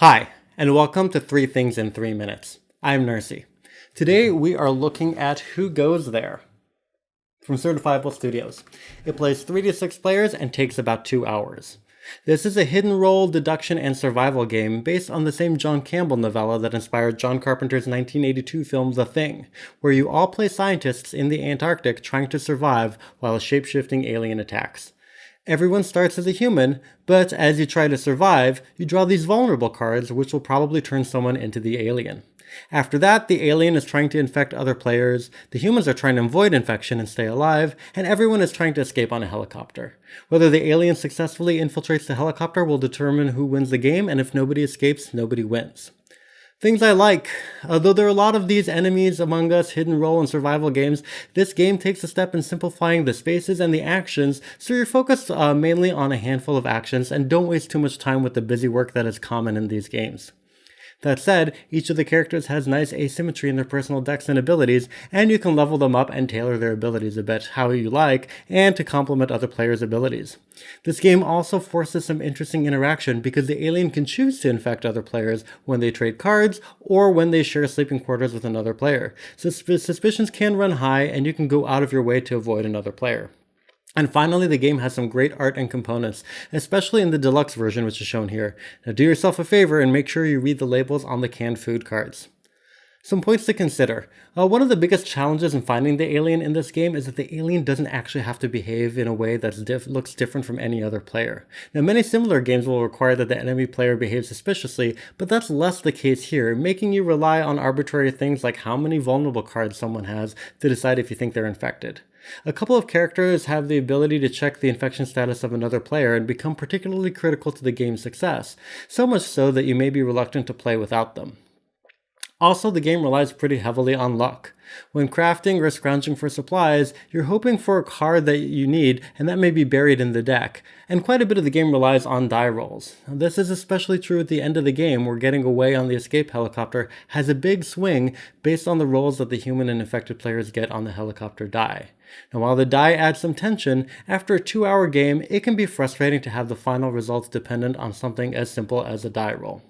Hi, and welcome to 3 Things in 3 Minutes. I'm Nersi. Today we are looking at Who Goes There from Certifiable Studios. It plays 3 to 6 players and takes about 2 hours. This is a hidden role, deduction, and survival game based on the same John Campbell novella that inspired John Carpenter's 1982 film The Thing, where you all play scientists in the Antarctic trying to survive while a shape-shifting alien attacks. Everyone starts as a human, but as you try to survive, you draw these vulnerable cards, which will probably turn someone into the alien. After that, the alien is trying to infect other players, the humans are trying to avoid infection and stay alive, and everyone is trying to escape on a helicopter. Whether the alien successfully infiltrates the helicopter will determine who wins the game, and if nobody escapes, nobody wins. Things I like. Though there are a lot of these enemies among us, hidden role, and survival games, this game takes a step in simplifying the spaces and the actions, so you're focused mainly on a handful of actions and don't waste too much time with the busy work that is common in these games. That said, each of the characters has nice asymmetry in their personal decks and abilities, and you can level them up and tailor their abilities a bit how you like, and to complement other players' abilities. This game also forces some interesting interaction because the alien can choose to infect other players when they trade cards, or when they share sleeping quarters with another player. So suspicions can run high, and you can go out of your way to avoid another player. And finally, the game has some great art and components, especially in the deluxe version, which is shown here. Now do yourself a favor and make sure you read the labels on the canned food cards. Some points to consider. One of the biggest challenges in finding the alien in this game is that the alien doesn't actually have to behave in a way that looks different from any other player. Now, many similar games will require that the enemy player behaves suspiciously, but that's less the case here, making you rely on arbitrary things like how many vulnerable cards someone has to decide if you think they're infected. A couple of characters have the ability to check the infection status of another player and become particularly critical to the game's success, so much so that you may be reluctant to play without them. Also, the game relies pretty heavily on luck. When crafting or scrounging for supplies, you're hoping for a card that you need, and that may be buried in the deck, and quite a bit of the game relies on die rolls. This is especially true at the end of the game, where getting away on the escape helicopter has a big swing based on the rolls that the human and infected players get on the helicopter die. Now, while the die adds some tension, after a 2-hour game, it can be frustrating to have the final results dependent on something as simple as a die roll.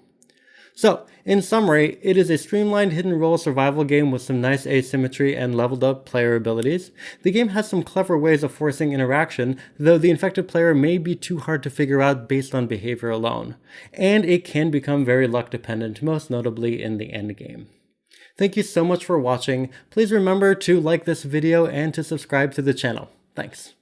So, in summary, it is a streamlined hidden role survival game with some nice asymmetry and leveled up player abilities. The game has some clever ways of forcing interaction, though the infected player may be too hard to figure out based on behavior alone. And it can become very luck dependent, most notably in the end game. Thank you so much for watching. Please remember to like this video and to subscribe to the channel. Thanks.